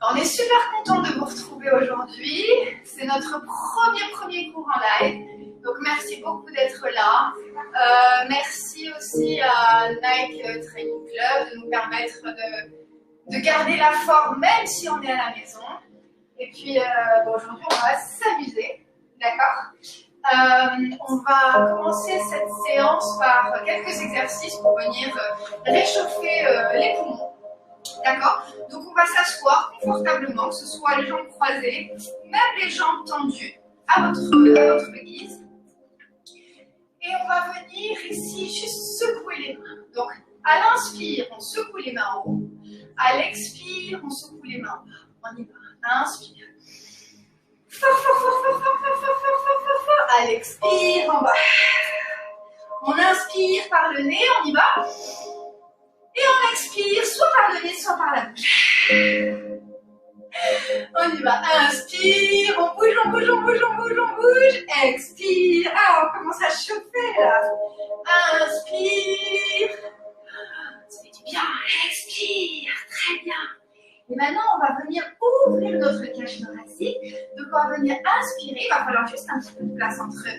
On est super content de vous retrouver aujourd'hui. C'est notre premier cours en live. Donc merci beaucoup d'être là. Merci aussi à Nike Training Club de nous permettre de garder la forme même si on est à la maison. Et puis aujourd'hui on va s'amuser, d'accord? On va commencer cette séance par quelques exercices pour venir réchauffer les poumons. D'accord? Donc on va s'asseoir confortablement, que ce soit les jambes croisées, même les jambes tendues, à votre guise. Et on va venir ici juste secouer les mains. Donc à l'inspire, on secoue les mains en haut. À l'expire, on secoue les mains en bas. On y va. Inspire. Fort, fort, fort, fort, fort, fort, fort, fort, fort, fort, fort. À l'expire, en bas. On inspire par le nez, on y va. Et on expire, soit par le nez, soit par la bouche. On y va. Inspire, on bouge, on bouge, on bouge, on bouge, on bouge. Expire. Ah, on commence à chauffer là. Inspire. Ça fait du bien. Expire. Très bien. Et maintenant, on va venir ouvrir notre cage thoracique. Donc, on va venir inspirer. Il va falloir juste un petit peu de place entre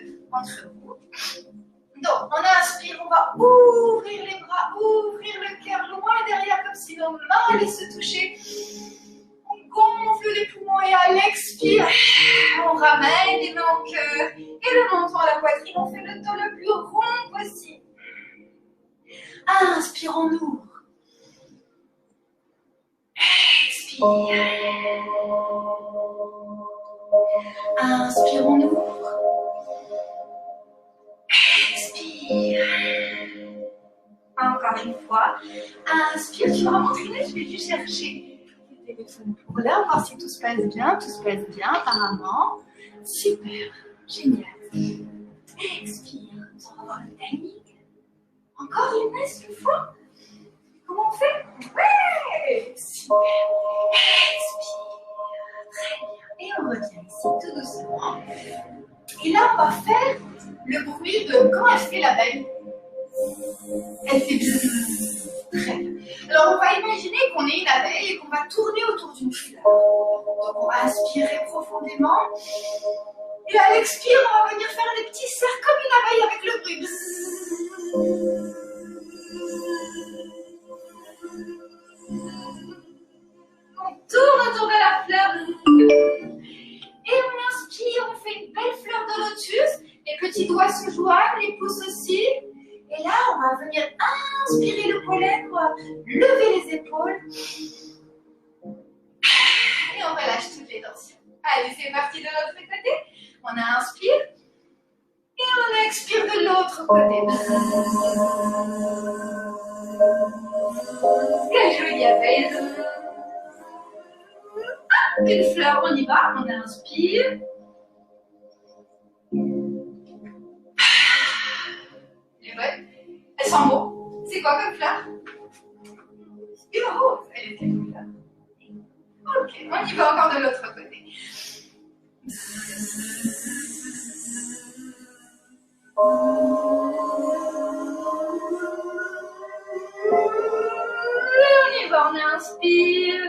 vous. Donc, on inspire, on va ouvrir les bras, ouvrir le cœur loin derrière, comme si nos mains allaient se toucher. On gonfle les poumons et à l'expire, on ramène les mains au cœur et le menton à la poitrine. On fait le dos le plus rond possible. Inspire, on ouvre. Expire. Inspire, on ouvre. Expire. Encore une fois. Inspire. Tu vas m'entraîner, je vais juste chercher le téléphone pour là, voir si tout se passe bien. Tout se passe bien, apparemment. Super. Génial. Expire. On va voir le timing. Encore une fois. Comment on fait? Ouais. Super. Expire. Très bien. Et on revient ici tout doucement. Et là, on va faire le bruit de quand elle fait l'abeille. Elle fait bzzz. Très bien. Alors, on va imaginer qu'on est une abeille et qu'on va tourner autour d'une fleur. Donc, on va inspirer profondément. Et à l'expire, on va venir faire des petits cercles comme une abeille avec le bruit. Bzzz. On tourne autour de la fleur. Et on inspire, on fait une belle fleur de lotus. Les petits doigts se joignent, les pouces aussi. Et là, on va venir inspirer le pollen, on va lever les épaules. Et on relâche toutes les tensions. Allez, c'est parti de l'autre côté. On inspire. Et on expire de l'autre côté. Quelle jolie abeille. Une fleur, on y va. On inspire. Elle sent bon. C'est quoi comme fleur? Une rose. Elle est quelle fleur? Ok, on y va encore de l'autre côté. Et on y va, on inspire.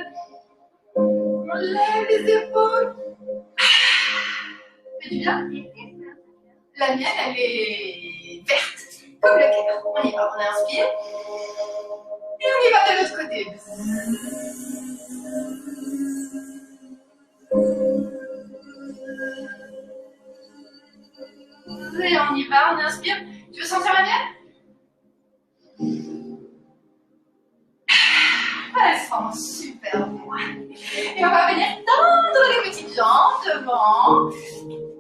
On lève les épaules. Ça fait du bien. La mienne, elle est verte. Comme le cœur. On y va, on inspire. Et on y va de l'autre côté. Et on y va, on inspire. Tu veux sentir la mienne? Elle sent super bon. Et on va venir tendre les petites jambes devant.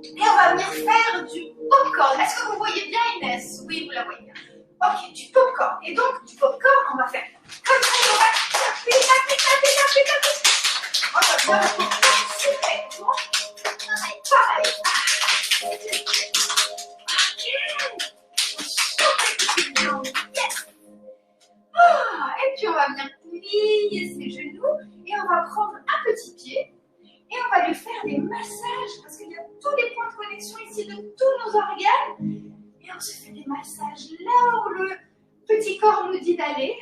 Et on va venir faire du popcorn. Est-ce que vous voyez bien Inès? Oui, vous la voyez bien. Ok, du popcorn. Et donc, du popcorn, on va faire comme ça, on va taper. On va bien le popcorn, super. Pareil. Et puis, on va venir plier ses genoux. Et on va prendre un petit pied. Et on va lui faire des massages, parce qu'il y a tous les points de connexion ici de tous nos organes. Et on se fait des massages là où le petit corps nous dit d'aller.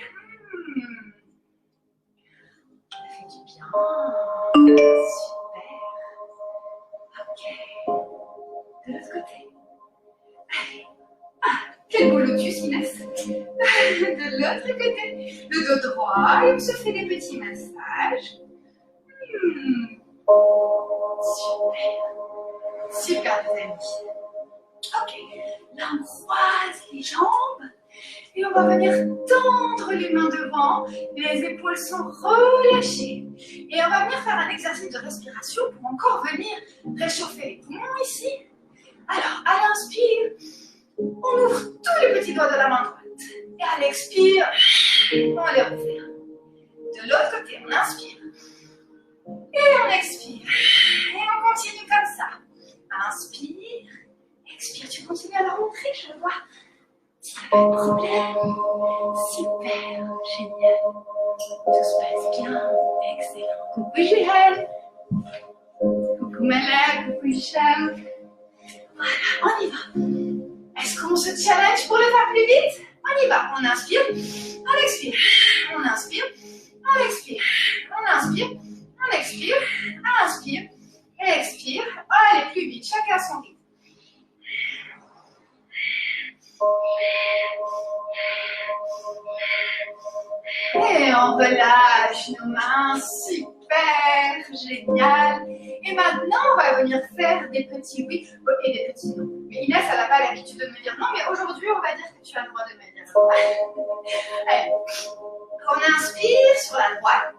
Ça fait du bien. Super. Ok. De l'autre côté. Allez. Ah, quel beau lotus, Inès. De l'autre côté. Le dos droit et on se fait des petits massages. Super. Super, les amis. Ok. Là, on croise les jambes. Et on va venir tendre les mains devant, les épaules sont relâchées. Et on va venir faire un exercice de respiration pour encore venir réchauffer les poumons ici. Alors, à l'inspire, on ouvre tous les petits doigts de la main droite. Et à l'expire, on les referme. De l'autre côté, on inspire. Et on expire. Et on continue comme ça. Inspire, expire. Tu continues à la rentrer, je le vois. S'il n'y a pas de problème, super, génial, tout se passe bien, excellent. Coucou Juhel, coucou Malak, coucou Hicham. Voilà, on y va. Est-ce qu'on se challenge pour le faire plus vite? On y va, on inspire, on expire, on inspire, on expire, on inspire, on expire, on inspire, et expire. Allez, plus vite, chacun son rythme. Et on relâche nos mains, super, génial. Et maintenant, on va venir faire des petits oui et des petits non. Mais Inès, elle n'a pas l'habitude de me dire non, mais aujourd'hui, on va dire que tu as le droit de me dire non. Allez, on inspire sur la droite,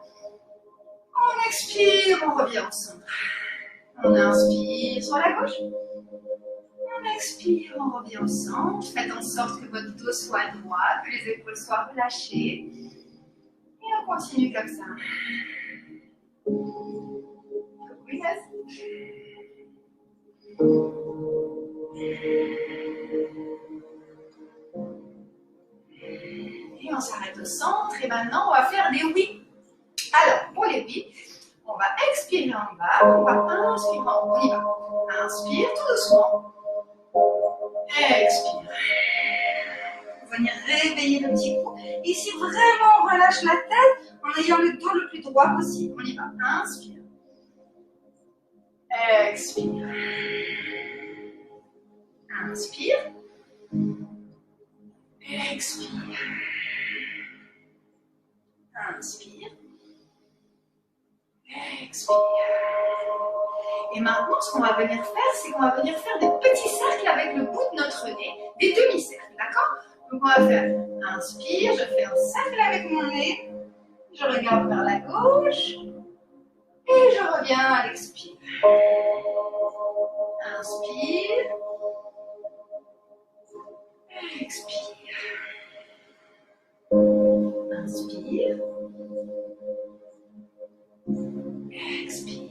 on expire, on revient au centre. On inspire sur la gauche. On expire, on revient au centre. Faites en sorte que votre dos soit droit, que les épaules soient relâchées. Et on continue comme ça. Oui, Inès. Et on s'arrête au centre. Et maintenant, on va faire des oui. Alors, pour les oui, on va expirer en bas. On va inspirer. On y va. Inspire tout doucement. Expire. Venir réveiller le petit cou. Ici, vraiment, on relâche la tête en ayant le dos le plus droit possible. On y va. Inspire. Expire. Inspire. Expire. Inspire. Expire. Et maintenant, ce qu'on va venir faire, c'est qu'on va venir faire des petits cercles avec le bout de notre nez, des demi-cercles, d'accord? Donc on va faire inspire, je fais un cercle avec mon nez, je regarde vers la gauche, et je reviens à l'expire. Inspire, expire. Inspire, expire.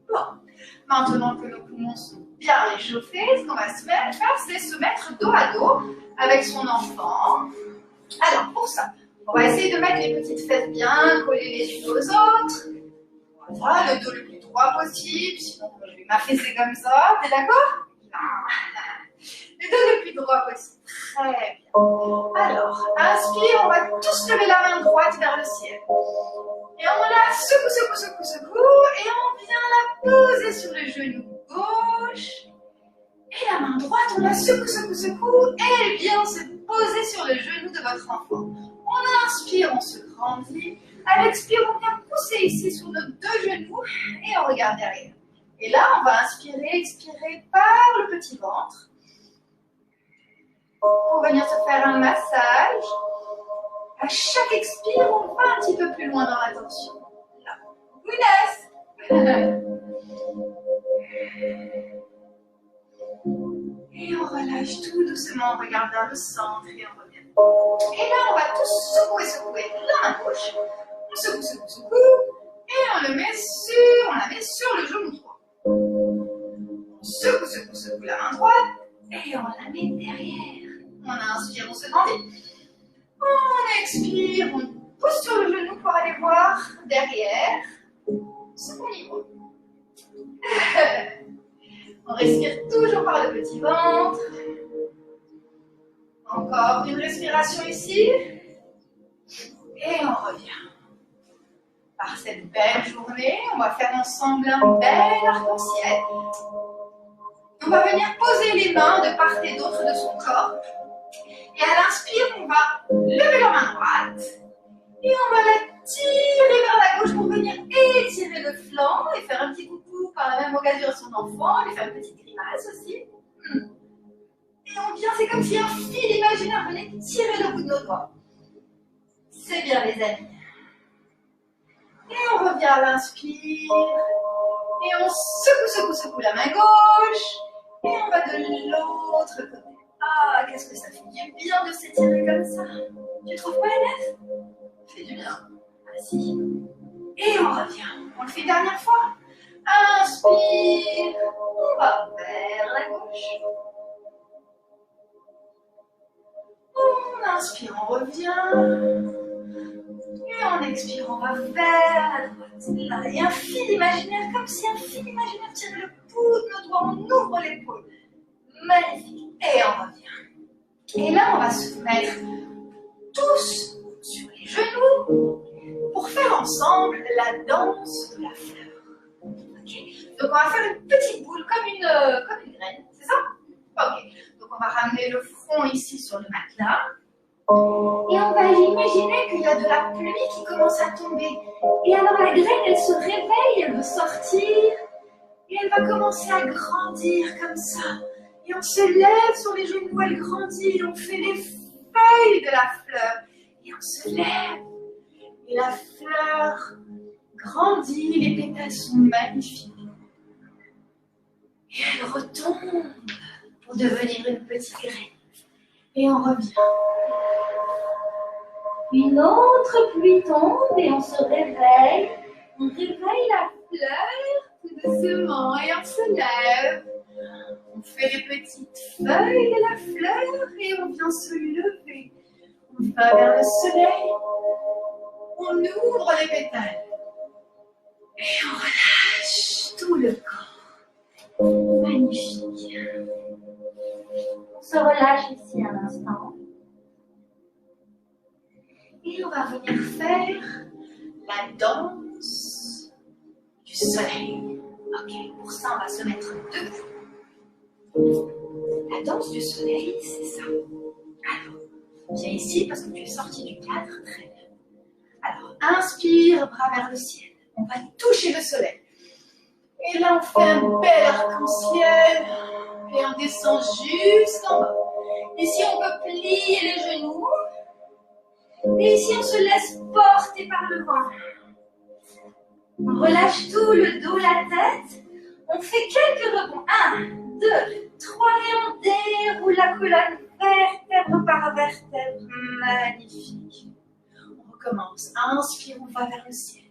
Bon, maintenant que nos poumons sont bien réchauffés, ce qu'on va se faire, c'est se mettre dos à dos avec son enfant. Alors, pour ça, on va essayer de mettre les petites fesses bien collées les unes aux autres. Voilà, le dos le plus droit possible, sinon je vais m'affaisser comme ça, t'es d'accord? Le dos le plus droit possible. Très bien. Alors, inspire, on va tous lever la main droite vers le ciel. Et on la secoue, secoue, secoue, secoue. Et on vient la poser sur le genou gauche. Et la main droite, on la secoue, secoue, secoue. Et elle vient se poser sur le genou de votre enfant. On inspire, on se grandit. À l'expire, on vient pousser ici sur nos deux genoux. Et on regarde derrière. Et là, on va inspirer, expirer par le petit ventre. Pour venir se faire un massage. À chaque expire, on va un petit peu plus loin dans la tension. Là. Gounès. Et on relâche tout doucement, on regarde vers le centre et on revient. Et là, on va tous secouer, secouer la main gauche. On secoue, secoue, secoue. Et on la met sur le genou droit. On secoue, secoue, secoue la main droite. Et on la met derrière. On inspire, on se grandit. On expire, on pousse sur le genou pour aller voir derrière ce qu'on y voit. On respire toujours par le petit ventre. Encore une respiration ici. Et on revient. belle journée. On va faire ensemble un bel arc-en-ciel. On va venir poser les mains de part et d'autre de son corps. Et à l'inspire, on va lever la main droite. Et on va la tirer vers la gauche pour venir étirer le flanc et faire un petit coucou par la même occasion à son enfant. Lui faire une petite grimace aussi. Et on vient, c'est comme si un fil imaginaire venait tirer le bout de nos doigts. C'est bien les amis. Et on revient à l'inspire. Et on secoue la main gauche. Et on va de l'autre côté. Ah, qu'est-ce que ça fait du bien de s'étirer comme ça. Tu trouves pas, Élève? Ça fait du bien. Ah si. Et on revient. On le fait une dernière fois. Inspire. On va vers la gauche. On inspire, on revient. Et on expire, on va vers la droite. Là, il y a un fil imaginaire, comme si un fil imaginaire tirait le bout de nos doigts. On ouvre l'épaule. Magnifique. Et on revient. Et là, on va se mettre tous sur les genoux pour faire ensemble la danse de la fleur. Okay. Donc, on va faire une petite boule comme une graine. C'est ça? Ok. Donc, on va ramener le front ici sur le matelas. Et on va imaginer qu'il y a de la pluie qui commence à tomber. Et alors la graine, elle se réveille, elle veut sortir. Et elle va commencer à grandir comme ça. Et on se lève sur les genoux, elle grandit. Et on fait les feuilles de la fleur. Et on se lève. Et la fleur grandit, les pétales sont magnifiques. Et elle retombe pour devenir une petite graine. Et on revient. Une autre pluie tombe et on se réveille. On réveille la fleur tout doucement et on se lève. On fait les petites feuilles de la fleur et on vient se lever. On va vers le soleil. On ouvre les pétales. Et on relâche tout le corps. Magnifique. On se relâche ici un instant. Et on va venir faire la danse du soleil. Ok, pour ça, on va se mettre debout. La danse du soleil, c'est ça. Alors, viens ici parce que tu es sorti du cadre. Très bien. Alors, inspire, bras vers le ciel. On va toucher le soleil. Et là, on fait un bel arc-en-ciel. Et on descend jusqu'en bas. Ici, on peut plier les genoux. Et ici, on se laisse porter par le vent. On relâche tout le dos, la tête. On fait quelques rebonds. 1, 2, 3 et on déroule la colonne vertèbre par vertèbre. Magnifique. On recommence. Inspire, on va vers le ciel.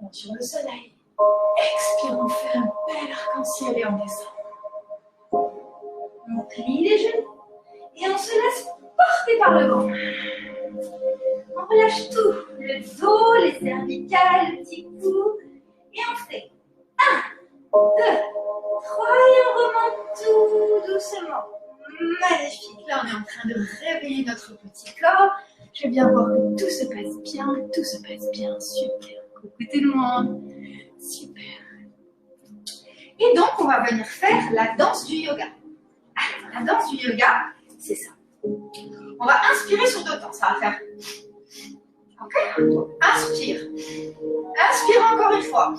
On tire le soleil. Expire, on fait un bel arc-en-ciel et on descend. On plie les genoux et on se laisse porter par le vent. On relâche tout, le dos, les cervicales, le petit cou. Et on fait 1, 2, 3 et on remonte tout doucement. Magnifique, là on est en train de réveiller notre petit corps. Je vais bien voir que tout se passe bien, super. Coucou tout le monde, super. Et donc on va venir faire la danse du yoga. Alors, la danse du yoga, c'est ça. On va inspirer sur 2 temps, ça va faire. Ok? Inspire. Inspire encore une fois.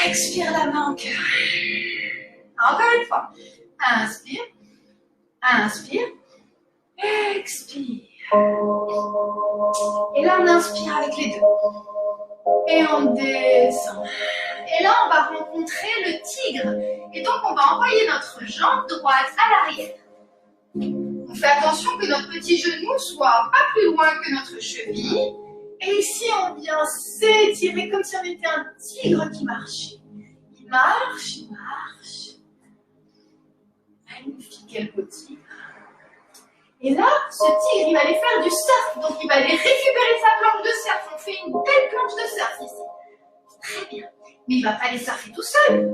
Expire la main en cœur. Encore une fois. Inspire. Inspire. Expire. Et là, on inspire avec les 2. Et on descend. Et là, on va rencontrer le tigre. Et donc, on va envoyer notre jambe droite à l'arrière. On fait attention que notre petit genou soit pas plus loin que notre cheville. Et ici, on vient s'étirer comme si on était un tigre qui marchait. Il marche, il marche. Magnifique, quel beau tigre. Et là, ce tigre, il va aller faire du surf. Donc, il va aller récupérer sa planche de surf. On fait une belle planche de surf ici. Très bien. Mais il ne va pas aller surfer tout seul.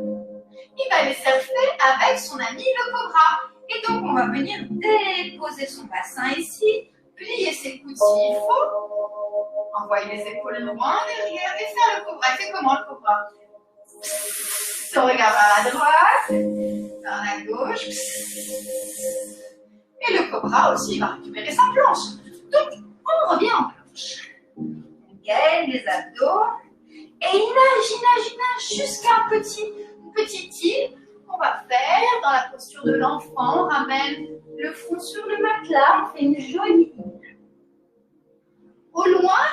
Il va aller surfer avec son ami le cobra. Et donc, on va venir déposer son bassin ici, plier ses coudes s'il faut. Envoyer les épaules loin derrière et faire le cobra. Fais comment le cobra? On regarde vers la droite, vers la gauche. Et le cobra aussi, il va récupérer sa planche. Donc, on revient en planche. On gaine les abdos. Et nage jusqu'à une petite île. On va faire dans la posture de l'enfant. On ramène le front sur le matelas. On fait une jolie île. Au loin,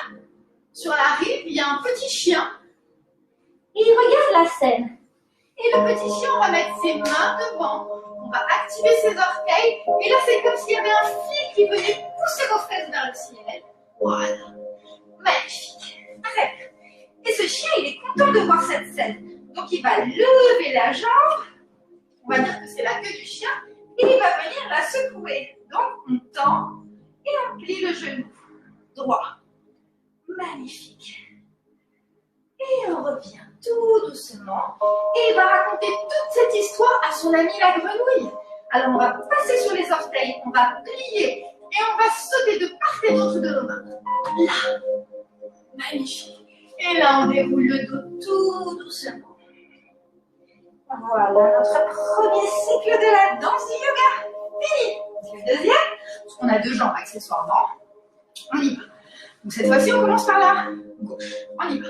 sur la rive, il y a un petit chien. Et il regarde la scène. Et le petit chien, on va mettre ses mains devant. On va activer ses orteils. Et là, c'est comme s'il y avait un fil qui venait pousser nos fesses vers le ciel. Voilà. Magnifique. Arrête. Et ce chien, il est content de voir cette scène. Donc, il va lever la jambe. On va dire que c'est la queue du chien. Et il va venir la secouer. Donc, on tend et on plie le genou. Droit. Magnifique. Et on revient tout doucement. Et il va raconter toute cette histoire à son ami la grenouille. Alors, on va passer sur les orteils. On va plier. Et on va sauter de part et d'autre de nos mains. Là. Magnifique. Et là, on déroule le dos tout doucement. Voilà, notre premier cycle de la danse du yoga. Fini. C'est le deuxième. Parce qu'on a 2 jambes accessoirement. On y va. Donc cette fois-ci, on commence par la gauche. On y va.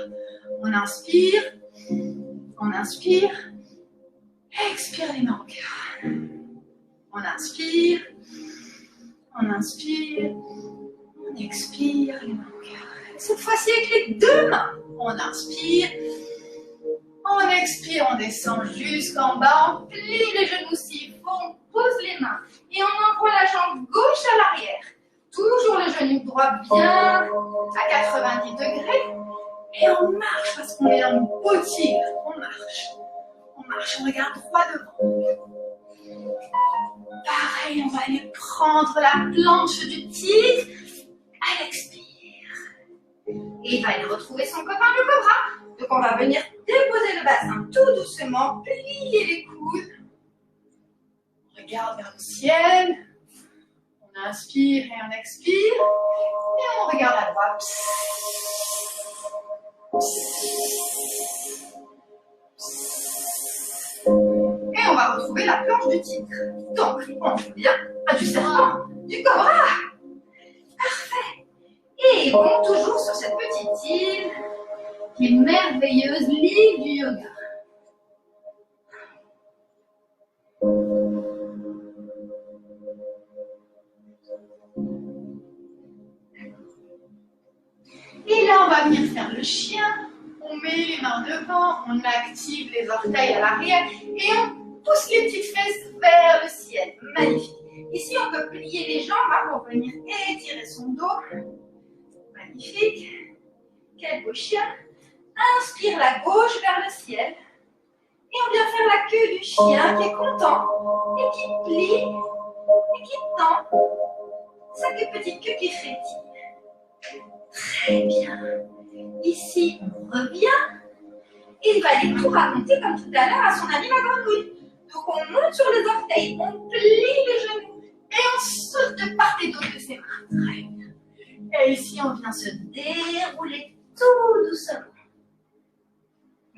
On inspire. On inspire. Expire les mains au cœur. On inspire. On inspire. On expire les mains au cœur. Cette fois-ci, avec les 2 mains. On inspire. On expire, on descend jusqu'en bas, on plie les genoux s'il faut, on pose les mains et on envoie la jambe gauche à l'arrière. Toujours le genou droit bien à 90 degrés et on marche parce qu'on est en beau tigre. On marche, on regarde droit devant. Pareil, on va aller prendre la planche du tigre à l'expire. Et il va aller retrouver son copain le cobra. Donc on va venir déposer le bassin tout doucement, plier les coudes. On regarde vers le ciel. On inspire et on expire. Et on regarde à droite. Et on va retrouver la planche du tigre. Donc on revient à du serpent, du cobra. Parfait. Et bon, toujours sur cette petite île qui est merveilleuse, l'île du yoga. Et là, on va venir faire le chien. On met les mains devant, on active les orteils à l'arrière et on pousse les petites fesses vers le ciel. Magnifique. Ici, on peut plier les jambes pour venir étirer son dos. Magnifique. Quel beau chien. Inspire la gauche vers le ciel. Et on vient faire la queue du chien qui est content et qui plie et qui tend sa petite queue qui frétille. Très bien. Ici, on revient. Il va aller tout raconter comme tout à l'heure à son ami la grenouille. Donc on monte sur les orteils, on plie les genoux et on saute de part et d'autre de ses mains. Très bien. Et ici, on vient se dérouler tout doucement.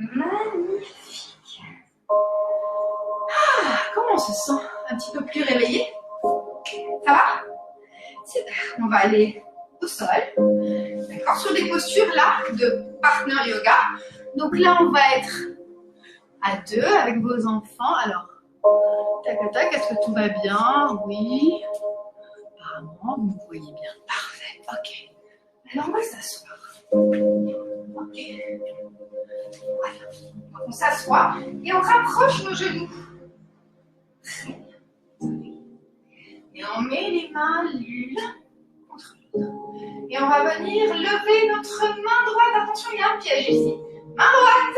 Magnifique. Ah, comment on se sent? Un petit peu plus réveillé? Ça va? Super. On va aller au sol. D'accord? Sur des postures là de partner yoga. Donc là, on va être à 2 avec vos enfants. Alors, tac, tac, est-ce que tout va bien? Oui. Apparemment, vous me voyez bien. Parfait. Ok. Alors, on va s'asseoir. Ok. Voilà. Donc, on s'assoit et on rapproche nos genoux. Très bien. Et on met les mains l'une contre l'autre. Et on va venir lever notre main droite. Attention, il y a un piège ici. Main droite.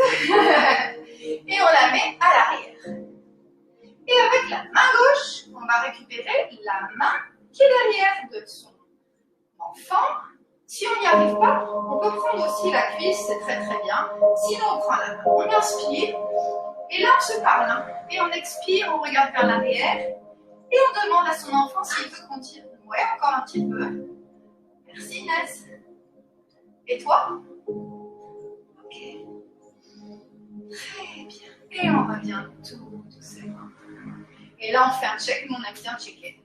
Et on la met à l'arrière. Et avec la main gauche, on va récupérer la main qui est derrière de son enfant. Si on n'y arrive pas, on peut prendre aussi la cuisse, c'est très très bien. Sinon, on prend la main, on inspire. Et là, on se parle. Hein. Et on expire, on regarde vers l'arrière. Et on demande à son enfant s'il peut continuer. Ouais, encore un petit peu. Merci Inès. Et toi? Ok. Très bien. Et on revient tout doucement. Et là, on fait un check. Nous, on a bien checké.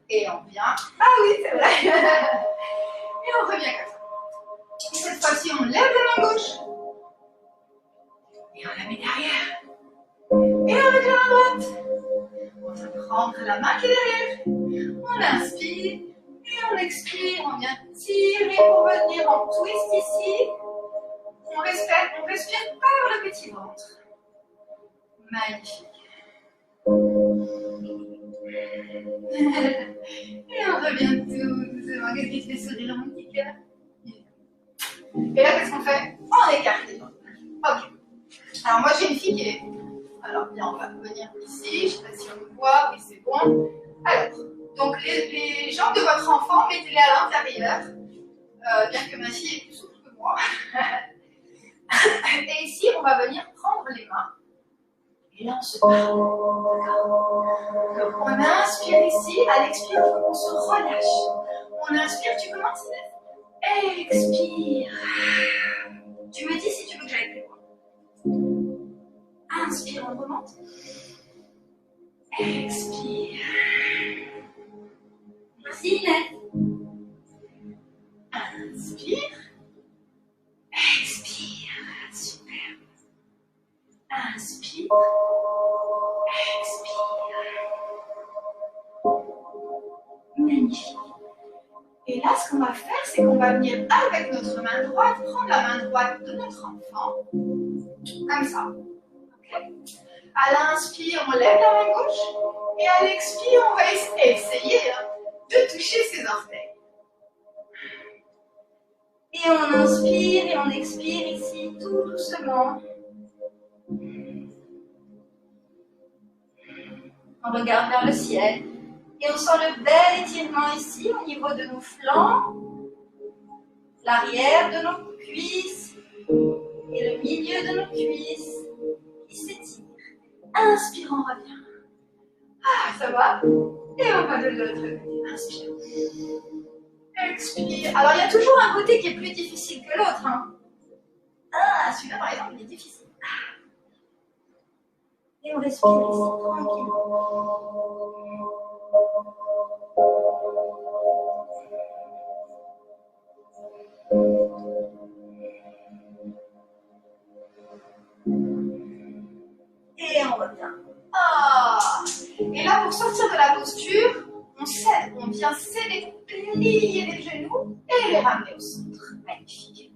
Et on vient. Ah oui, c'est vrai. Et on revient comme ça. Et cette fois-ci, on lève la main gauche. Et on la met derrière. Et avec la main droite, on va prendre la main qui est derrière. On inspire et on expire. On vient tirer pour venir en twist ici. On respire par le petit ventre. Magnifique. Et on revient tout doucement. Qu'est-ce qui te fait sourire, mon petit cœur? Et là, qu'est-ce qu'on fait? On écarte les bras. Ok. Alors, moi, j'ai une fille qui est. Alors, bien, on va venir ici. Je ne sais pas si on me voit. Oui, c'est bon. Alors, donc, les jambes de votre enfant, mettez-les à l'intérieur. Bien que ma fille est plus souple que moi. Et ici, on va venir prendre les mains. Et là, on se parle. Donc, on inspire ici. À l'expire, on se relâche. On inspire. Tu commences, Inès? Expire. Tu me dis si tu veux que j'aille plus loin. Inspire, on remonte. Expire. Merci, Inès. Inspire. Expire. Super. Inspire. Expire. Magnifique. Et là, ce qu'on va faire, c'est qu'on va venir avec notre main droite, prendre la main droite de notre enfant, comme ça. Okay. À l'inspire, on lève la main gauche, et à l'expire, on va essayer de toucher ses orteils. Et on inspire et on expire ici, tout doucement. On regarde vers le ciel. Et on sent le bel étirement ici, au niveau de nos flancs, l'arrière de nos cuisses et le milieu de nos cuisses qui s'étire. Inspire, on revient. Ah, ça va? Et on va de l'autre côté. Inspire. Expire. Alors, il y a toujours un côté qui est plus difficile que l'autre. Hein. Ah, celui-là, par exemple, il est difficile. Et on respire ici, tranquillement. Et on revient. Ah. Et là, pour sortir de la posture, on cède, on vient céder, plier les genoux et les ramener au centre. Magnifique.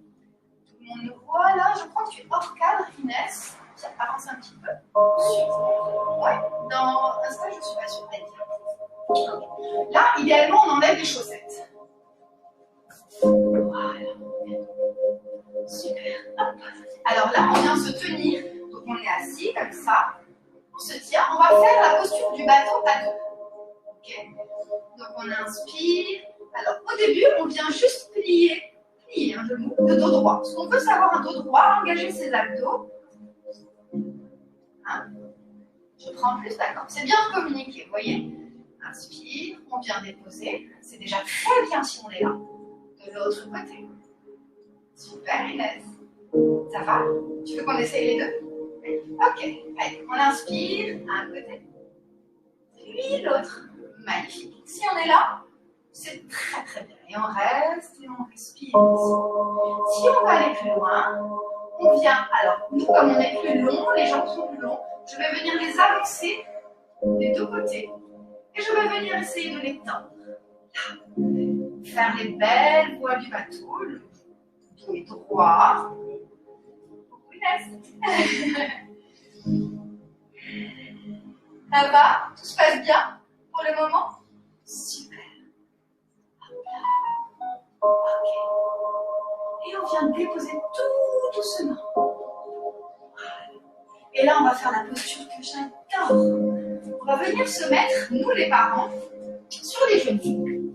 Tout le monde nous voit là. Je crois que tu es hors cadre, Inès. Ça avance un petit peu. Super. Ouais. Dans un stage, je ne suis pas sûre d'être. Là, idéalement, on enlève les chaussettes. Voilà. Super. Hop. Alors là, on vient se tenir. Donc, on est assis comme ça. On se tient. On va faire la posture du bateau à deux. Ok. Donc, on inspire. Alors, au début, on vient juste plier un genou, le dos droit. Parce qu'on veut savoir un dos droit, engager ses abdos. Hein? Je prends plus, d'accord. C'est bien de communiquer, vous voyez. Inspire, on vient déposer. C'est déjà très bien si on est là. De l'autre côté. Super, Inès. Ça va? Tu veux qu'on essaye les deux? Ok. Allez, on inspire, un côté. Puis l'autre. Magnifique. Si on est là, c'est très très bien. Et on reste et on respire ici. Si on va aller plus loin, on vient. Alors, nous, comme on est plus long, les jambes sont plus longs, je vais venir les avancer des deux côtés. Et je vais venir essayer de les tendre. Là. Faire les belles voiles du bateau. Le dos est droit. Ça va? Tout se passe bien pour le moment? Super. Ok. Et on vient déposer tout doucement. Et là, on va faire la posture que j'adore. On va venir se mettre, nous les parents, sur les genoux.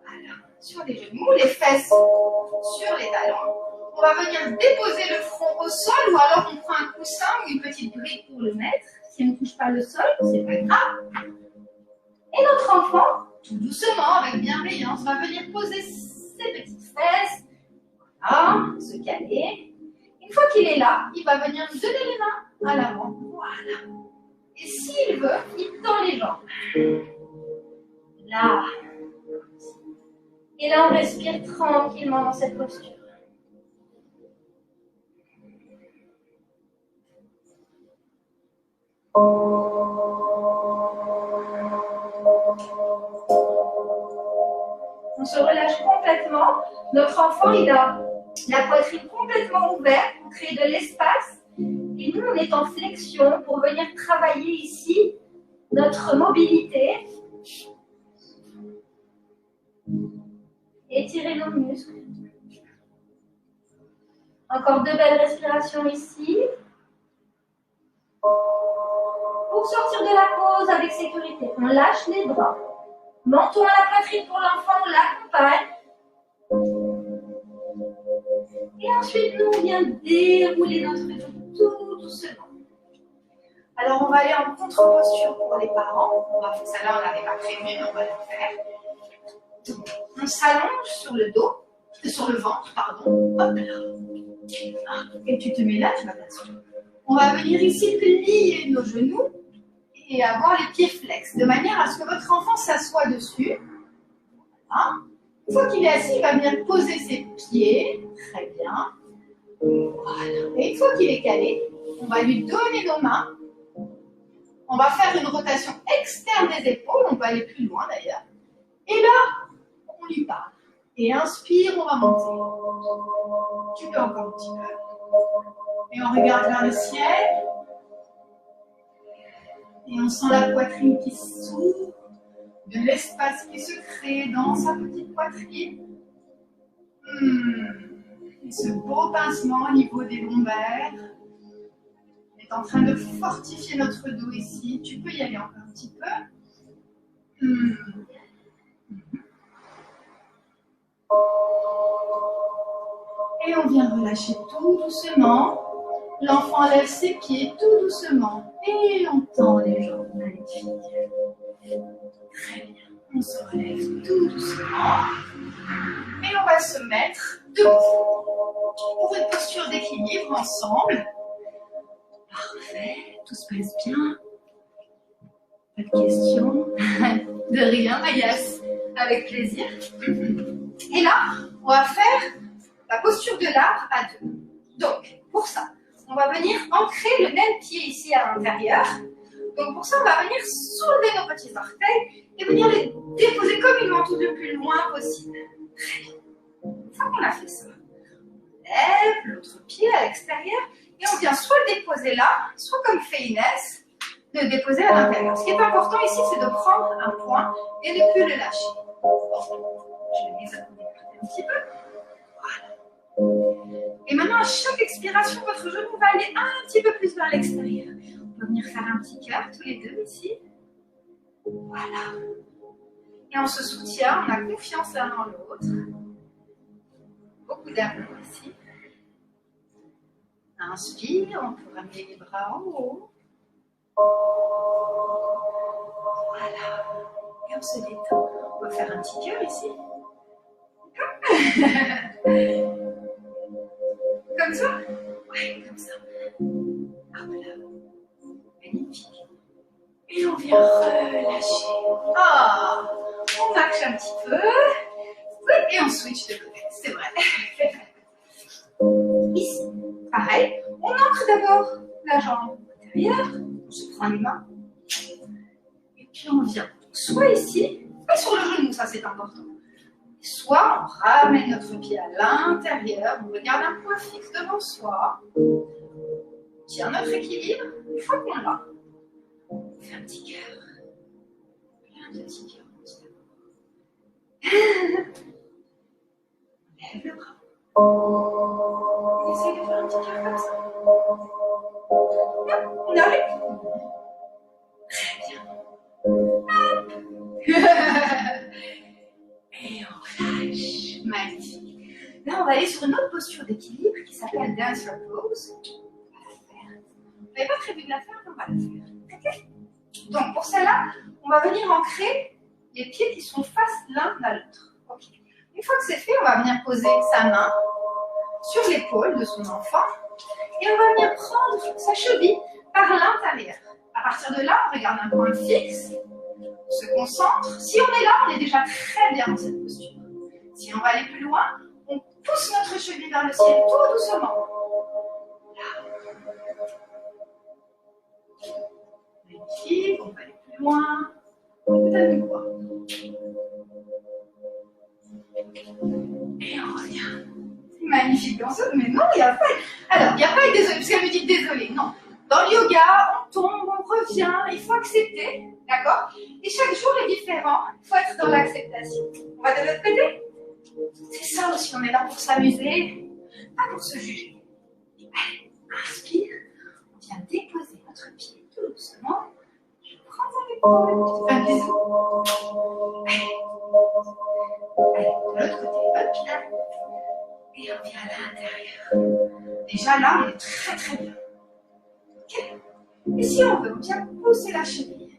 Voilà, sur les genoux, les fesses sur les talons. On va venir déposer le front au sol ou alors on prend un coussin ou une petite brique pour le mettre. Si on ne touche pas le sol, c'est pas grave. Et notre enfant tout doucement, avec bienveillance, on va venir poser ses petites fesses. Voilà, se caler. Une fois qu'il est là, il va venir nous donner les mains à l'avant. Voilà. Et s'il veut, il tend les jambes. Là. Et là, on respire tranquillement dans cette posture. On se relâche complètement. Notre enfant, il a la poitrine complètement ouverte pour créer de l'espace. Et nous, on est en flexion pour venir travailler ici notre mobilité. Étirer nos muscles. Encore 2 belles respirations ici. Pour sortir de la pause avec sécurité, on lâche les bras. Menton à la poitrine pour l'enfant, on l'accompagne. Et ensuite, nous, on vient dérouler notre dos tout doucement. Alors, on va aller en contre-posture pour les parents. Celle-là, on n'avait pas prévu, mais on va le faire. Donc, on s'allonge sur le dos, sur le ventre, pardon. Hop là. Et tu te mets là, tu vas t'asseoir. On va venir ici plier nos genoux et avoir les pieds flex, de manière à ce que votre enfant s'assoie dessus. Voilà. Une fois qu'il est assis, il va venir poser ses pieds. Très bien. Voilà. Et une fois qu'il est calé, on va lui donner nos mains. On va faire une rotation externe des épaules. On peut aller plus loin d'ailleurs. Et là, on lui parle. Et inspire, on va monter. Tu peux encore un petit peu. Et on regarde vers le ciel. Et on sent la poitrine qui s'ouvre, de l'espace qui se crée dans sa petite poitrine. Et ce beau pincement au niveau des lombaires. On est en train de fortifier notre dos ici. Tu peux y aller encore un petit peu. Et on vient relâcher tout doucement. L'enfant lève ses pieds tout doucement et on tend les jambes. Magnifique. Très bien. On se relève tout doucement et on va se mettre debout pour une posture d'équilibre ensemble. Parfait. Tout se passe bien. Pas de questions. De rien, Mayas. Avec plaisir. Et là, on va faire la posture de l'arbre à deux. Donc, pour ça, on va venir ancrer le même pied ici à l'intérieur. Donc pour ça, on va venir soulever nos petits orteils et venir les déposer comme une ventouse le plus loin possible. Très bien. Une fois qu'on a fait ça, on lève l'autre pied à l'extérieur et on vient soit le déposer là, soit comme fait Inès, de le déposer à l'intérieur. Ce qui est important ici, c'est de prendre un point et de ne plus le lâcher. Je vais les écarter un petit peu. Et maintenant, à chaque expiration, votre genou va aller un petit peu plus vers l'extérieur. On peut venir faire un petit cœur tous les deux ici. Voilà. Et on se soutient, on a confiance l'un dans l'autre. Beaucoup d'amour ici. Inspire, on peut ramener les bras en haut. Voilà. Et on se détend. On va faire un petit cœur ici. Comme ça? Oui, comme ça. Hop là. Magnifique. Et on vient relâcher. Ah, on marche un petit peu. Oui, et on switch de côté. C'est vrai. Ici, pareil. On ancre d'abord la jambe intérieure. On se prend les mains. Et puis on vient soit ici, pas sur le genou, ça c'est important. Soit on ramène notre pied à l'intérieur, on regarde un point fixe devant soi, on tient notre équilibre, une fois qu'on l'a, on fait un petit cœur, plein de petits cœurs. On lève le bras, on essaye de faire un petit cœur comme ça. Hop, on arrête. Très bien. Et on lâche. Magnifique. Là, on va aller sur une autre posture d'équilibre qui s'appelle Dancer Pose. On va la faire. On n'avait pas prévu de la faire, mais on va la faire. Okay. Donc, pour celle-là, on va venir ancrer les pieds qui sont face l'un à l'autre. Okay. Une fois que c'est fait, on va venir poser sa main sur l'épaule de son enfant et on va venir prendre sa cheville par l'intérieur. À partir de là, on regarde un point fixe, on se concentre. Si on est là, on est déjà très bien dans cette posture. Si on va aller plus loin, on pousse notre cheville vers le ciel tout doucement. Là. Magnifique, on va aller plus loin. Peut-être une fois. Et on revient. C'est magnifique. Mais non, il n'y a pas. Alors, il n'y a pas désolé, parce qu'elle me dit désolé. Non. Dans le yoga, on tombe, on revient, il faut accepter, d'accord? Et chaque jour est différent, il faut être dans l'acceptation. On va de l'autre côté? C'est ça aussi, on est là pour s'amuser, pas pour se juger. Allez, inspire, on vient déposer notre pied tout doucement. Je prends dans l'épaule, je te fais un bisou. Allez, de l'autre côté, hop, bien. Et on vient à l'intérieur. Déjà là, on est très très bien. Okay. Et si on veut bien pousser la cheville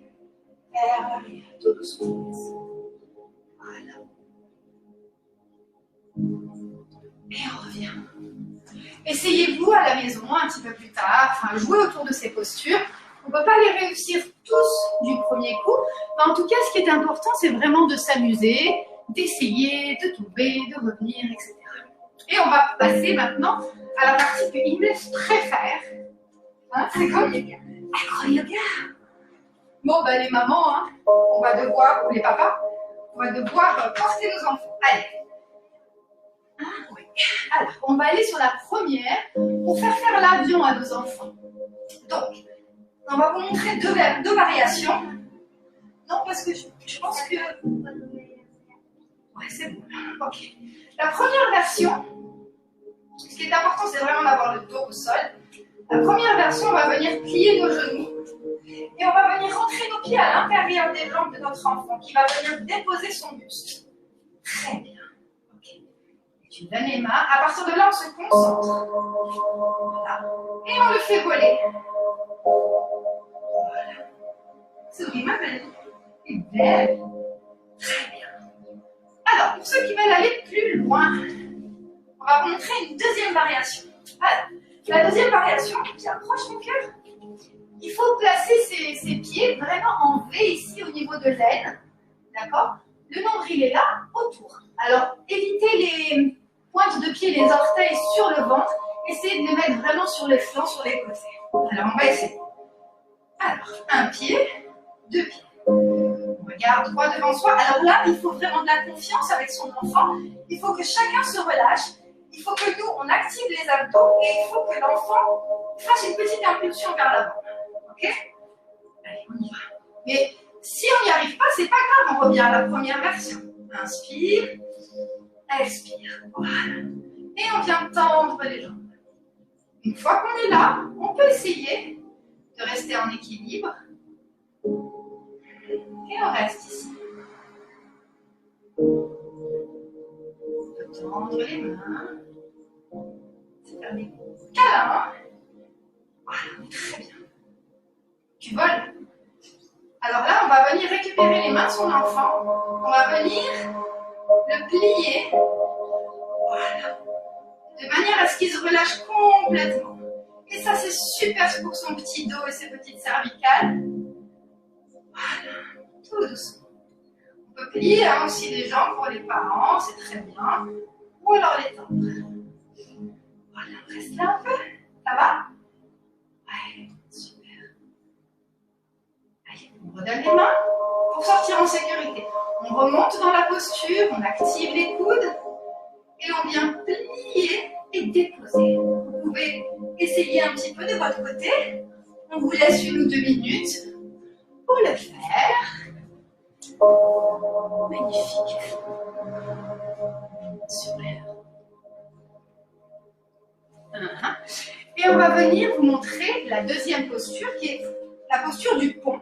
vers l'arrière, tout doucement. Voilà. Et on revient. Essayez-vous à la maison un petit peu plus tard, enfin jouer autour de ces postures. On ne peut pas les réussir tous du premier coup, mais en tout cas, ce qui est important, c'est vraiment de s'amuser, d'essayer, de tomber, de revenir, etc. Et on va passer maintenant à la partie que Inès préfère. Hein, c'est comme acro-yoga. Bon, ben les mamans, hein, on va devoir, ou les papas, on va devoir porter nos enfants. Allez. Ah, oui. Alors, on va aller sur la première pour faire l'avion à nos enfants. Donc, on va vous montrer deux variations. Non, parce que je pense que... Ouais, c'est bon. Ok. La première version, ce qui est important, c'est vraiment d'avoir le dos au sol. La première version, on va venir plier nos genoux et on va venir rentrer nos pieds à l'intérieur des jambes de notre enfant qui va venir déposer son buste. Très bien. Okay. Tu donnes les mains. À partir de là, on se concentre. Voilà. Et on le fait voler. Voilà. Souris, ma belle. Et belle. Très bien. Alors, pour ceux qui veulent aller plus loin, on va vous montrer une deuxième variation. Alors, la deuxième variation, qui approche mon cœur, il faut placer ses pieds vraiment en V ici au niveau de l'aine. D'accord? Le nombril est là, autour. Alors, évitez les pointes de pied, les orteils sur le ventre. Essayez de les mettre vraiment sur les flancs, sur les côtés. Alors, on va essayer. Alors, un pied, deux pieds. On regarde droit devant soi. Alors là, il faut vraiment de la confiance avec son enfant. Il faut que chacun se relâche. Il faut que nous, on active les abdos et il faut que l'enfant fasse une petite impulsion vers l'avant. Ok? Allez, on y va. Mais si on n'y arrive pas, c'est pas grave, on revient à la première version. Inspire, expire. Voilà. Et on vient tendre les jambes. Une fois qu'on est là, on peut essayer de rester en équilibre. Et on reste ici. On peut tendre les mains. C'est faire des câlins. Voilà, très bien. Tu voles. Alors là, on va venir récupérer les mains de son enfant. On va venir le plier. Voilà. De manière à ce qu'il se relâche complètement. Et ça, c'est super pour son petit dos et ses petites cervicales. Voilà. Tout doucement. On peut plier aussi les jambes pour les parents, c'est très bien. Ou alors les tendre. Voilà, on reste là un peu. Ça va? Ouais, super. Allez, on redonne les mains pour sortir en sécurité. On remonte dans la posture, on active les coudes et on vient plier et déposer. Vous pouvez essayer un petit peu de votre côté. On vous laisse 1 ou 2 minutes pour le faire. Magnifique. Super. Et on va venir vous montrer la deuxième posture qui est la posture du pont.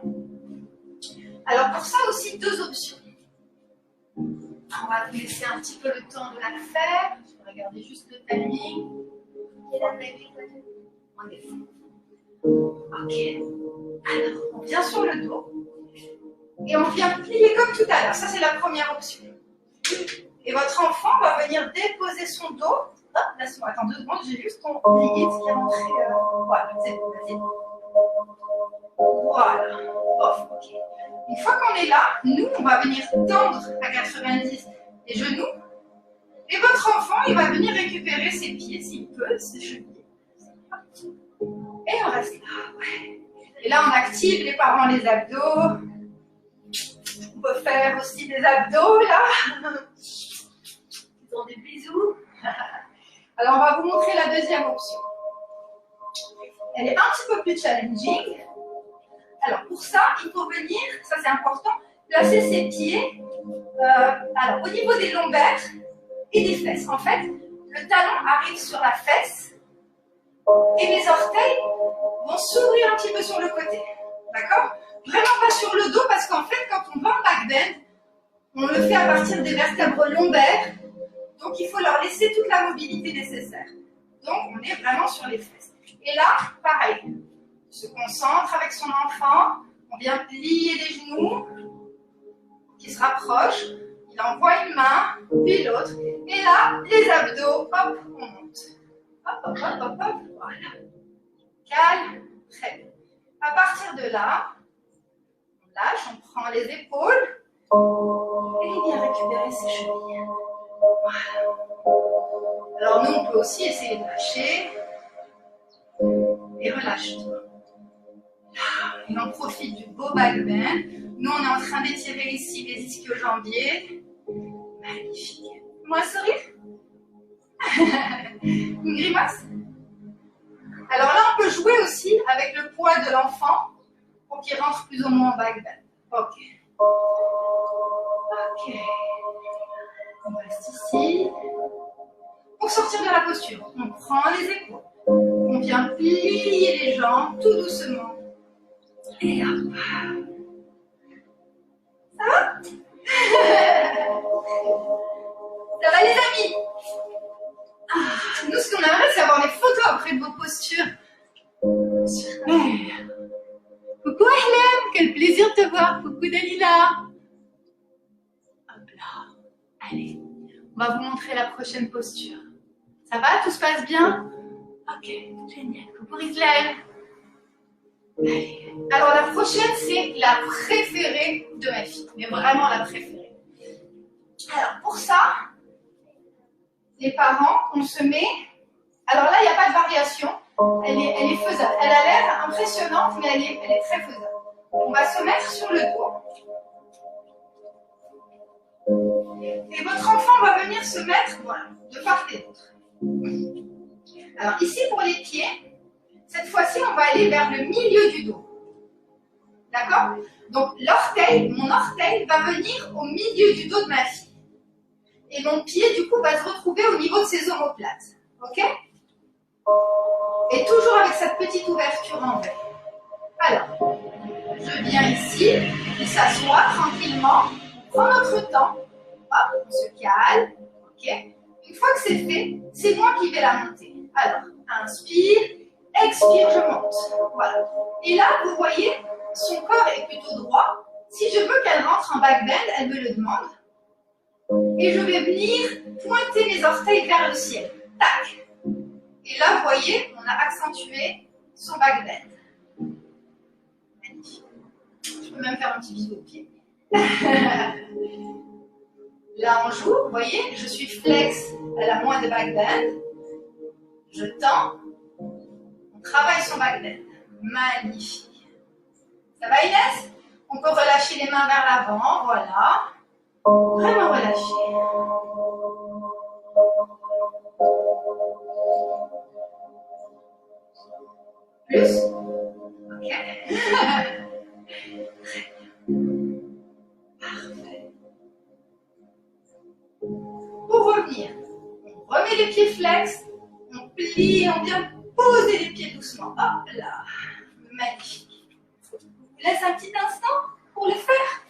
Alors pour ça aussi, 2 options. On va vous laisser un petit peu le temps de la faire. Je vais regarder juste le timing. Et la on est bon. Ok. Alors, on vient sur le dos. Et on vient plier comme tout à l'heure. Ça, c'est la première option. Et votre enfant va venir déposer son dos. Hop, laisse-moi, attends 2 secondes, j'ai juste ton liquide qui est rentré. Voilà, c'est bon, vas-y. Voilà. Off, ok. Une fois qu'on est là, nous, on va venir tendre à 90 les genoux. Et votre enfant, il va venir récupérer ses pieds, s'il peut, ses chevilles. Et on reste là, ouais. Et là, on active les parents les abdos. On peut faire aussi des abdos, là. Ils ont des bisous. Alors, on va vous montrer la deuxième option. Elle est un petit peu plus challenging. Alors, pour ça, il faut venir, ça c'est important, placer ses pieds alors, au niveau des lombaires et des fesses. En fait, le talon arrive sur la fesse et mes orteils vont s'ouvrir un petit peu sur le côté. D'accord? Vraiment pas sur le dos parce qu'en fait, quand on va en back bend, on le fait à partir des vertèbres lombaires. Donc, il faut leur laisser toute la mobilité nécessaire. Donc, on est vraiment sur les fesses. Et là, pareil. On se concentre avec son enfant. On vient plier les genoux qui se rapprochent. Il envoie une main, puis l'autre. Et là, les abdos, hop, on monte. Hop, hop, hop, hop, hop. Voilà. Calme. Très bien. À partir de là, on lâche, on prend les épaules. Et il vient récupérer ses chevilles. Voilà. Alors nous, on peut aussi essayer de lâcher. Et relâche-toi. Et on profite du beau back bend. Nous, on est en train d'étirer ici les ischio-jambiers. Magnifique. Moi, un sourire. Une grimace. Alors là, on peut jouer aussi avec le poids de l'enfant pour qu'il rentre plus ou moins en back bend. Ok. Ok. On reste ici. Pour sortir de la posture, on prend les épaules. On vient plier les jambes tout doucement. Et hop. Ça va? Ça va les amis? Nous, ce qu'on aimerait, c'est avoir des photos après de vos postures. Super. Coucou Ahlem, quel plaisir de te voir. Coucou Dalila. Hop là. Allez, on va vous montrer la prochaine posture. Ça va? Tout se passe bien? Ok, génial. Coucou Rizlael. Allez. Alors la prochaine, c'est la préférée de ma fille, mais vraiment la préférée. Alors pour ça, les parents, on se met... Alors là, il n'y a pas de variation, elle est faisable. Elle a l'air impressionnante, mais elle est très faisable. On va se mettre sur le dos. Et votre enfant va venir se mettre, voilà, de part et d'autre. Alors ici, pour les pieds, cette fois-ci, on va aller vers le milieu du dos. D'accord? Donc l'orteil, mon orteil va venir au milieu du dos de ma fille. Et mon pied, du coup, va se retrouver au niveau de ses omoplates. Ok? Et toujours avec cette petite ouverture en V. Alors, je viens ici, on s'assoit tranquillement, on prend notre temps, hop, on se calme, ok? Une fois que c'est fait, c'est moi qui vais la monter. Alors, inspire, expire, je monte. Voilà. Et là, vous voyez, son corps est plutôt droit. Si je veux qu'elle rentre en back bend, elle me le demande. Et je vais venir pointer mes orteils vers le ciel. Tac. Et là, vous voyez, on a accentué son back bend. Magnifique. Je peux même faire un petit bisou au pied. Là, on joue, vous voyez, je suis flex, elle a moins de back bend. Je tends, on travaille son back bend. Magnifique. Ça va Inès? On peut relâcher les mains vers l'avant, voilà. Vraiment relâcher. Plus? Ok. Parfait. Pour revenir, on remet les pieds flex, on plie, on vient poser les pieds doucement. Hop là. Magnifique. Je vous laisse un petit instant pour le faire.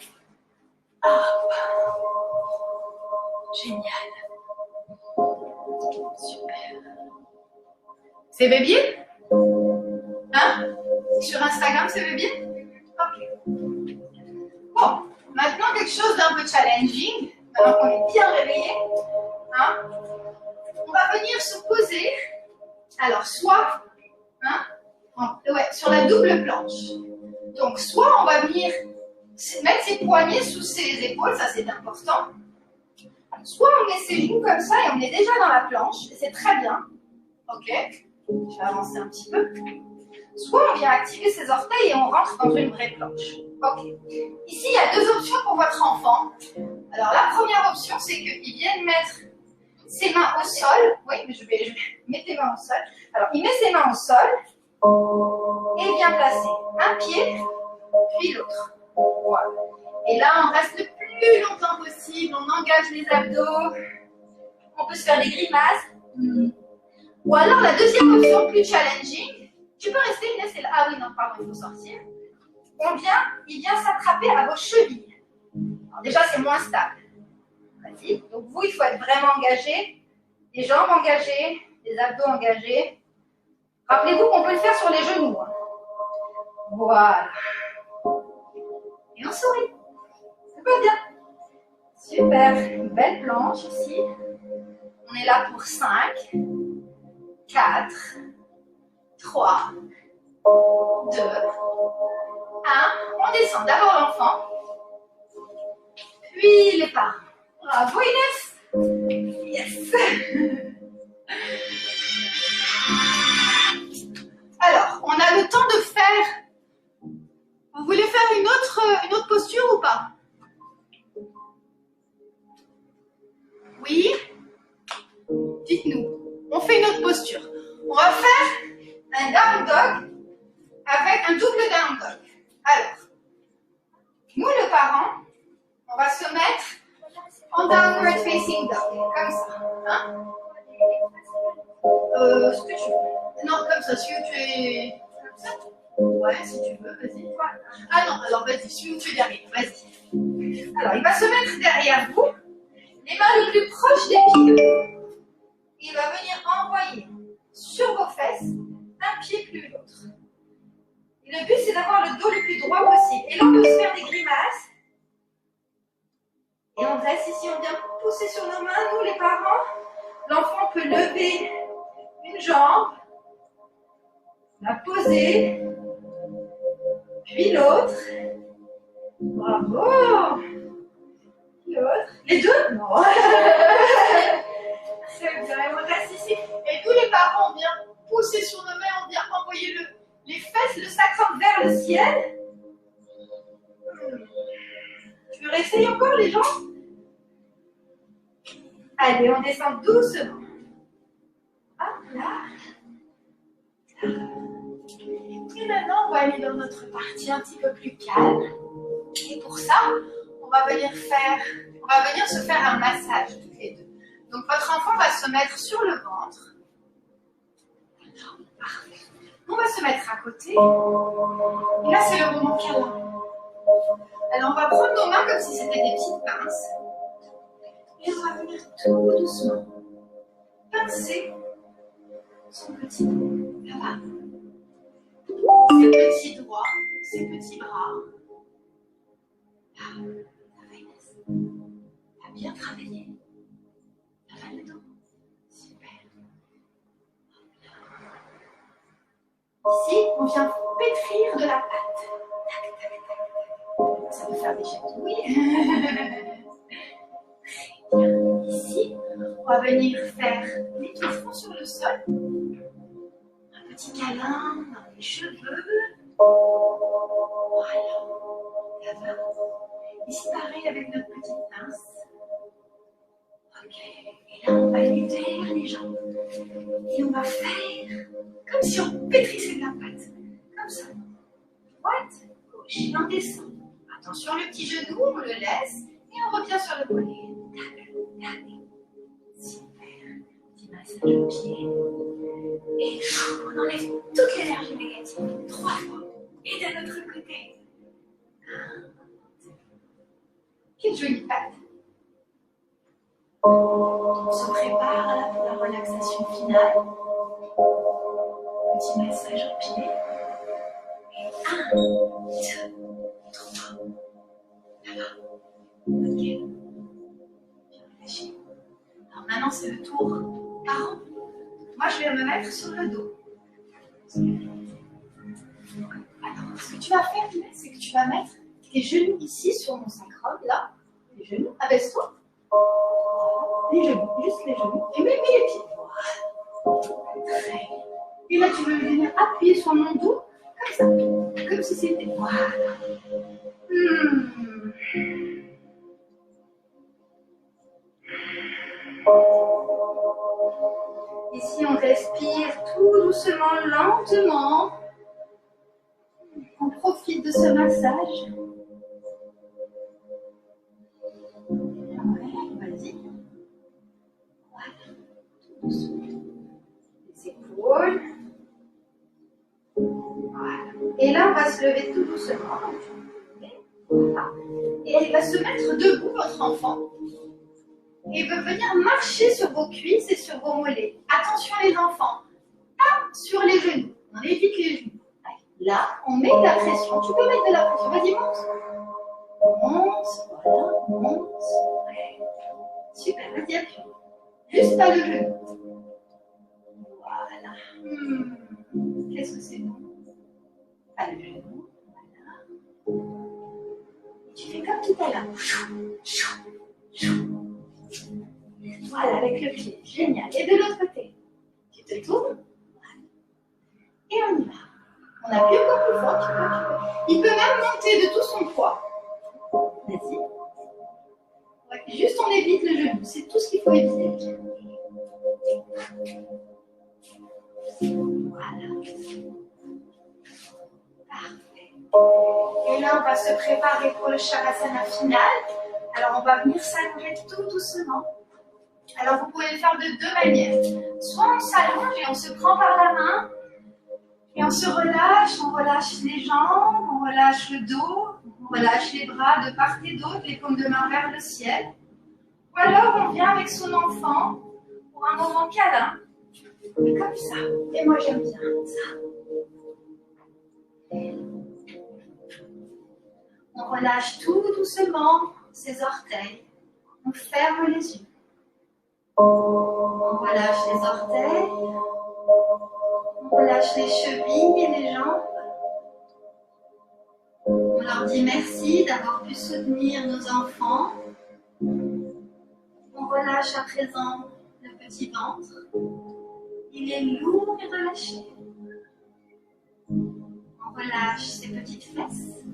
Hop. Génial. Super. C'est baby? Hein? Sur Instagram, c'est baby? Ok. Bon, Bon, maintenant quelque chose d'un peu challenging, maintenant qu'on est bien réveillé. Hein, on va venir se poser, alors soit ouais, sur la double planche. Donc soit on va venir mettre ses poignets sous ses épaules, ça c'est important. Soit on met ses genoux comme ça et on est déjà dans la planche, et c'est très bien. Ok, je vais avancer un petit peu. Soit on vient activer ses orteils et on rentre dans une vraie planche. Ok. Ici, il y a deux options pour votre enfant. Alors la première option, c'est qu'il vienne mettre ses mains au sol. Oui, mais je vais mettre tes mains au sol. Alors il met ses mains au sol et vient placer un pied, puis l'autre. Voilà. Et là, on reste le plus longtemps possible, on engage les abdos, on peut se faire des grimaces. Ou alors, la deuxième option plus challenging, tu peux rester, Inès, c'est là. Ah oui, non, pardon, il faut sortir. Il vient s'attraper à vos chevilles. Alors déjà, c'est moins stable. Vas-y. Donc vous, il faut être vraiment engagé, les jambes engagées, les abdos engagés. Rappelez-vous qu'on peut le faire sur les genoux. Hein. Voilà. Et on sourit. Ça va bien. Super. Une belle planche ici. On est là pour 5, 4, 3, 2, 1. On descend d'abord l'enfant, puis les parents. Bravo Inès. Yes. Alors, on a le temps de faire... Vous voulez faire une autre posture ou pas? Oui? Dites-nous. On fait une autre posture. On va faire un down dog avec un double down dog. Alors, nous les parents, on va se mettre en downward facing dog, comme ça. Hein? Ce que tu veux. Non, comme ça, si tu es... Comme ça. Ouais, si tu veux, vas-y. Ah non, alors vas-y, si tu es derrière, vas-y. Alors, il va se mettre derrière vous, les mains les plus proches des pieds. Il va venir envoyer sur vos fesses un pied plus l'autre. Et le but, c'est d'avoir le dos le plus droit possible. Et là, on peut se faire des grimaces. Et on reste ici, on vient pousser sur nos mains, nous les parents. L'enfant peut lever une jambe, la poser, puis l'autre. Bravo! L'autre. Les deux? Non. C'est bien, on reste ici. Et tous les parents, on vient pousser sur nos mains, on vient envoyer les fesses, le sacrum vers le ciel. Tu veux réessayer encore les jambes? Allez, on descend doucement. Hop là. Et maintenant, on va aller dans notre partie un petit peu plus calme. Et pour ça, on va venir se faire un massage toutes les deux. Donc votre enfant va se mettre sur le ventre. Parfait. On va se mettre à côté. Et là, c'est le moment câlin. Alors, on va prendre nos mains comme si c'était des petites pinces. Et on va venir tout doucement pincer son petit dos. Ça va? Ses petits doigts, ses petits bras. Là, ça va Inès. T'as bien travaillé. Ça va le dos. Super. Ici, on vient pétrir de la pâte. Tac, tac, tac. Ça peut faire des chatouilles. Très bien. Ici, on va venir faire les pieds francs sur le sol. Un petit câlin dans les cheveux. Voilà. Ça va. Ici, pareil avec notre petite pince. Ok. Et là, on va aller vers les jambes. Et on va faire comme si on pétrissait de la pâte. Comme ça. Droite, gauche. Et on descend. Attention, le petit genou, on le laisse. Et on revient sur le poignet. Tac, tac. Super. Petit massage au pied. Et on enlève toute l'énergie négative. 3 fois. Et de l'autre côté. Quelle jolie patte. On se prépare là pour la relaxation finale. Petit massage au pied. Et 1, 2, 3, Ok. Bien réfléchi. Alors maintenant, c'est le tour parent. Moi, je vais me mettre sur le dos. Alors, ce que tu vas faire, c'est que tu vas mettre tes genoux ici sur mon sacrum, là. Les genoux, abaisse-toi. Les genoux, juste les genoux. Et mets les pieds. Voilà. Et là, tu veux venir appuyer sur mon dos, comme ça. Comme si c'était. Voilà. Ici, on respire tout doucement, lentement. On profite de ce massage. Ouais, vas-y. Voilà. Tout doucement. Les épaules. Voilà. Et là, on va se lever tout doucement. Voilà. Et il va se mettre debout, votre enfant. Et il va venir marcher sur vos cuisses et sur vos mollets. Attention les enfants, pas sur les genoux. On évite les genoux. Là, on met de la pression. Tu peux mettre de la pression. Vas-y, monte. Monte, voilà, monte. Ouais. Super, vas-y, appuie. Juste pas le genou. Voilà. Qu'est-ce que c'est bon? Pas le genou. Voilà. Tu fais comme tout à l'heure. Voilà, avec le pied. Génial. Et de l'autre côté, tu te tournes. Et on y va. On appuie encore plus fort. Tu peux. Il peut même monter de tout son poids. Vas-y. Ouais, juste on évite le genou. C'est tout ce qu'il faut éviter. Voilà. Parfait. Et là, on va se préparer pour le Shavasana final. Alors, on va venir s'allonger tout doucement. Alors, vous pouvez le faire de deux manières. Soit on s'allonge et on se prend par la main. Et on se relâche, on relâche les jambes, on relâche le dos, on relâche les bras de part et d'autre, les paumes de main vers le ciel. Ou alors, on vient avec son enfant pour un moment câlin. Comme ça. Et moi, j'aime bien ça. On relâche tout doucement ses orteils. On ferme les yeux. On relâche les orteils. On relâche les chevilles et les jambes. On leur dit merci d'avoir pu soutenir nos enfants. On relâche à présent le petit ventre. Il est lourd et relâché. On relâche ses petites fesses.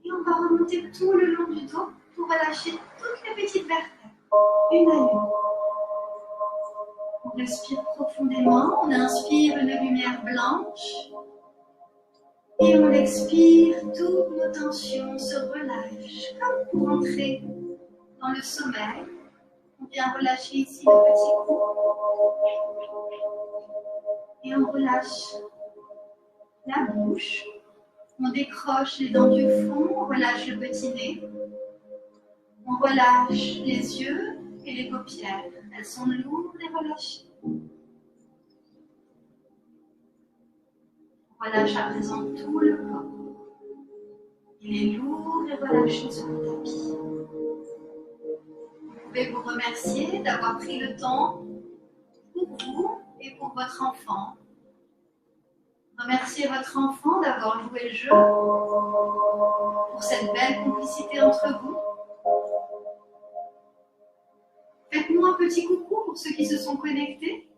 Et on va remonter tout le long du dos pour relâcher toutes les petites vertèbres, une à une. On respire profondément, on inspire une lumière blanche. Et on expire, toutes nos tensions se relâchent, comme pour entrer dans le sommeil. On vient relâcher ici le petit cou. Et on relâche la bouche. On décroche les dents du fond, on relâche le petit nez. On relâche les yeux et les paupières. Elles sont lourdes et relâchées. On relâche à présent tout le corps. Il est lourd et relâché sur le tapis. Vous pouvez vous remercier d'avoir pris le temps pour vous et pour votre enfant. Remerciez votre enfant d'avoir joué le jeu pour cette belle complicité entre vous. Faites-nous un petit coucou pour ceux qui se sont connectés.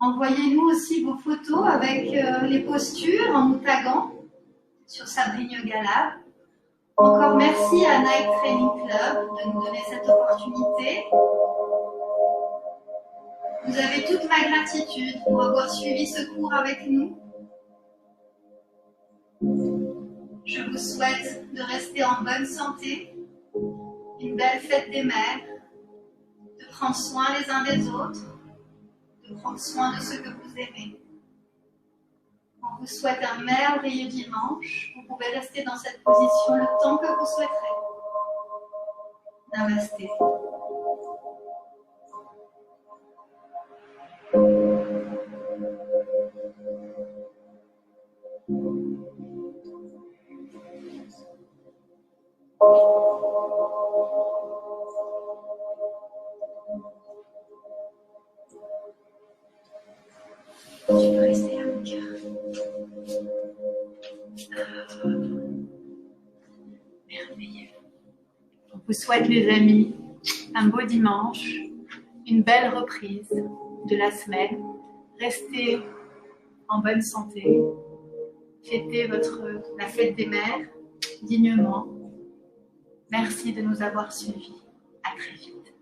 Envoyez-nous aussi vos photos avec les postures en nous taguant sur Sabrine Yoga Lab. Encore merci à Night Training Club de nous donner cette opportunité. Vous avez toute ma gratitude pour avoir suivi ce cours avec nous. Je vous souhaite de rester en bonne santé, une belle fête des mères, de prendre soin les uns des autres, de prendre soin de ceux que vous aimez. On vous souhaite un merveilleux dimanche. Vous pouvez rester dans cette position le temps que vous souhaiterez. Namasté. Tu peux rester à mon cœur. Merveilleux. On vous souhaite, les amis, un beau dimanche, une belle reprise de la semaine. Restez en bonne santé. Fêtez la fête des mères dignement. Merci de nous avoir suivis. À très vite.